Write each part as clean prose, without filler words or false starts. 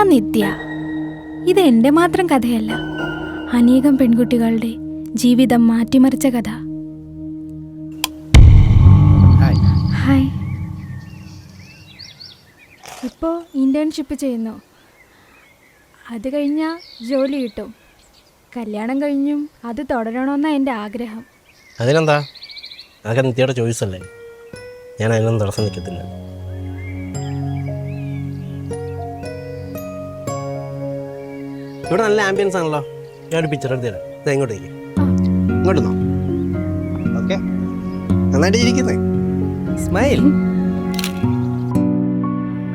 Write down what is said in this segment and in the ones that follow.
ഞാൻ നിത്യ. ഇത് എൻ്റെ മാത്രം കഥയല്ല, അനേകം പെൺകുട്ടികളുടെ ജീവിതം മാറ്റിമറിച്ച കഥ. ഹായ്. ഇപ്പോൾ ഇൻറ്റേൺഷിപ്പ് ചെയ്യുന്നു. അത് കഴിഞ്ഞാൽ ജോലി കിട്ടും. കല്യാണം കഴിഞ്ഞും അത് തുടരണമെന്നാണ് എൻ്റെ ആഗ്രഹം. അതിനെന്താ, അതൊക്കെ നിത്യയുടെ ചോയ്സ് അല്ലേ. ഞാൻ അതിനൊന്നും തടസ്സം നിൽക്കത്തില്ല. ഇവിടെ നല്ല ആംബിയൻസ് ആണല്ലോ. ഞാൻ ഒരു പിക്ചർ എടുത്ത് തരാം. ഇത് എങ്ങോട്ടേക്ക്? ഇങ്ങോട്ടൊന്നോ? ഓക്കെ, നന്നായിട്ട് ഇരിക്കുന്നേ. സ്മൈൽ.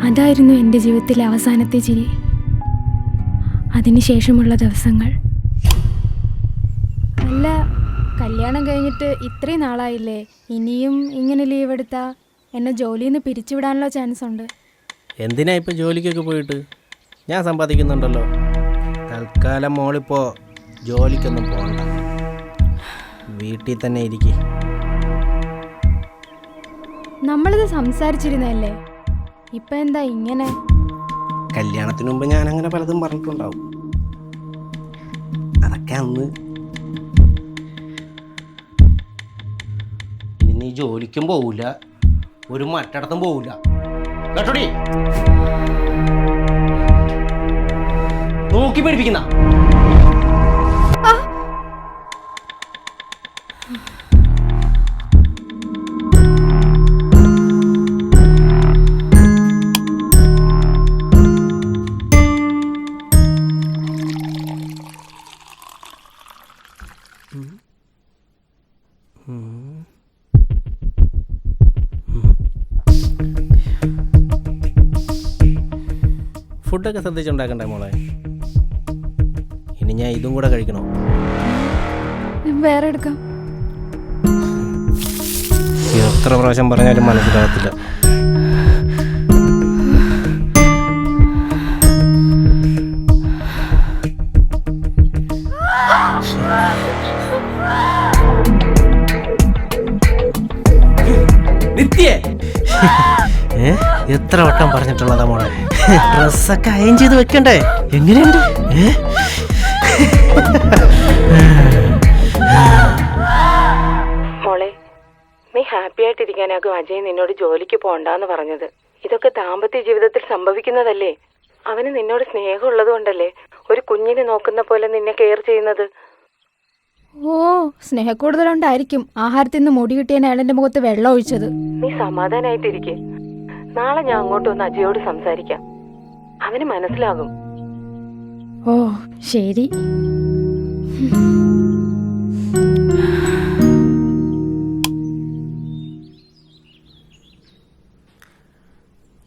അതായിരുന്നു എൻ്റെ ജീവിതത്തിലെ അവസാനത്തെ ചിരി. അതിനുശേഷമുള്ള ദിവസങ്ങൾ. അല്ല, കല്യാണം കഴിഞ്ഞിട്ട് ഇത്രയും നാളായില്ലേ, ഇനിയും ഇങ്ങനെ ലീവ് എടുത്താൽ എന്നെ ജോലിയിൽ നിന്ന് പിരിച്ചുവിടാനുള്ള ചാൻസ് ഉണ്ട്. എന്തിനാ ഇപ്പം ജോലിക്കൊക്കെ പോയിട്ട്? ഞാൻ സമ്പാദിക്കുന്നുണ്ടല്ലോ. തൽക്കാലം മോളിപ്പോൾ ജോലിക്കൊന്നും പോകണ്ട, വീട്ടിൽ തന്നെ ഇരിക്കുക. നമ്മളിത് സംസാരിച്ചിരുന്നല്ലേ, ഇപ്പം എന്താ ഇങ്ങനെ? കല്യാണത്തിന് മുമ്പ് ഞാൻ അങ്ങനെ പലതും പറഞ്ഞിട്ടുണ്ടാവും. അതൊക്കെ അന്ന്. ഇനി നീ ജോലിക്കും പോവില്ല, ഒരു മറ്റിടത്തും പോവില്ല കേട്ടോടി. നോക്കി പേടിപ്പിക്കുന്ന ഫുഡൊക്കെ ശ്രദ്ധിച്ചുണ്ടാക്കണ്ടേ മോളെ? ഇനി ഞാൻ ഇതും കൂടെ കഴിക്കണോ? വേറെ എടുക്കാം. എത്ര പ്രാവശ്യം പറഞ്ഞാലും മനസ്സിലാകത്തില്ല. എത്ര വട്ടം പറഞ്ഞിട്ടുള്ളതാ മോളെ, ഡ്രസ്സൊക്കെ അയൺ ചെയ്ത് വെക്കണ്ടേ? എങ്ങനെയുണ്ട്? മോളെ, നീ ഹാപ്പി ആയിട്ടിരിക്കാനാകും അജയ് നിന്നോട് ജോലിക്ക് പോണ്ടാന്ന് പറഞ്ഞത്. ഇതൊക്കെ ദാമ്പത്യ ജീവിതത്തിൽ സംഭവിക്കുന്നതല്ലേ. അവന് നിന്നോട് സ്നേഹമുള്ളത് കൊണ്ടല്ലേ ഒരു കുഞ്ഞിനെ നോക്കുന്ന പോലെ നിന്നെ കെയർ ചെയ്യുന്നത്. ഓ, സ്നേഹക്കൂടുതലുണ്ടായിരിക്കും ആഹാരത്തിൽ നിന്ന് മുടി കിട്ടിയ അയാളെന്റെ മുഖത്ത് വെള്ളം ഒഴിച്ചത്. നീ സമാധാനായിട്ടിരിക്കെ. നാളെ ഞാൻ അങ്ങോട്ട് വന്ന് അജയോട് സംസാരിക്കാം, അവന് മനസ്സിലാകും. ഓ ശരി.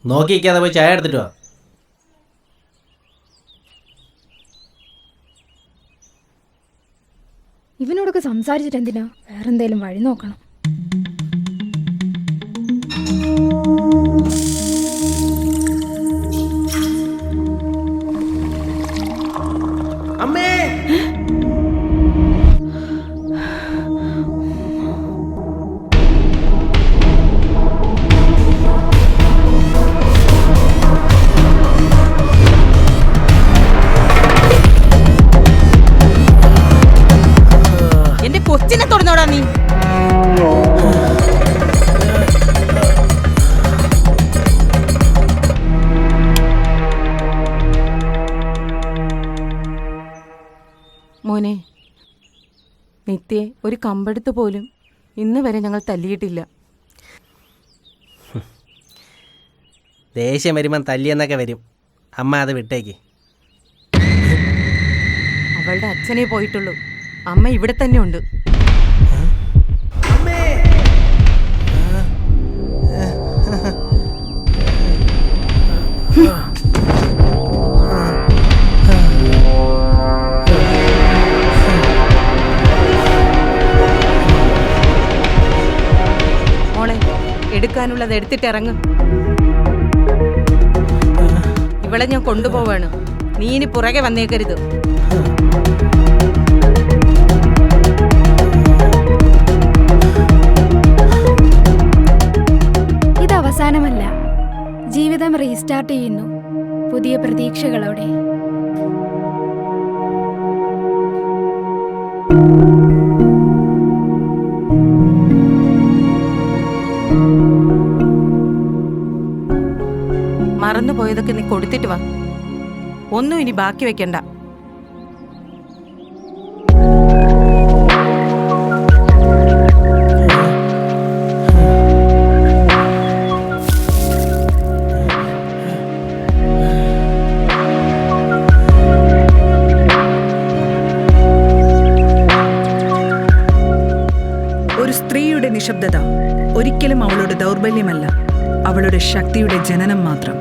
നോക്കിക്കാതെ പോയി ചായ എടുത്തിട്ട് വാ. ഇവനോടൊക്കെ സംസാരിച്ചിട്ട് എന്തിനാ? വേറെന്തേലും വഴി നോക്കണം. അമ്മേ, എന്റെ കൊച്ചിനെ തുറന്നോടാ നീ. മോനെ, നിത്യേ ഒരു കമ്പെടുത്ത് പോലും ഇന്ന് വരെ ഞങ്ങൾ തല്ലിയിട്ടില്ല. ദേഷ്യം വരുമ്പം തല്ലിയെന്നൊക്കെ വരും. അമ്മ അത് വിട്ടേക്ക്. അവളുടെ അച്ഛനെ പോയിട്ടുള്ളൂ, അമ്മ ഇവിടെ തന്നെ ഉണ്ട്. മോളെ, എടുക്കാനുള്ളത് എടുത്തിട്ടിറങ്ങും. ഇവളെ ഞാൻ കൊണ്ടുപോവാണ്, നീ ഇനി പുറകെ വന്നേക്കരുത്. ഇത് അവസാനമല്ല, ജീവിതം റീസ്റ്റാർട്ട് ചെയ്യുന്നു. പുതിയ പ്രതീക്ഷകളോടെ. മറന്നുപോയതൊക്കെ നീ കൊടുത്തിട്ട് വാ. ഒന്നും ഇനി ബാക്കി വെക്കണ്ട. ഒരു സ്ത്രീയുടെ നിശബ്ദത ഒരിക്കലും അവളുടെ ദൗർബല്യമല്ല, അവളുടെ ശക്തിയുടെ ജനനം മാത്രം.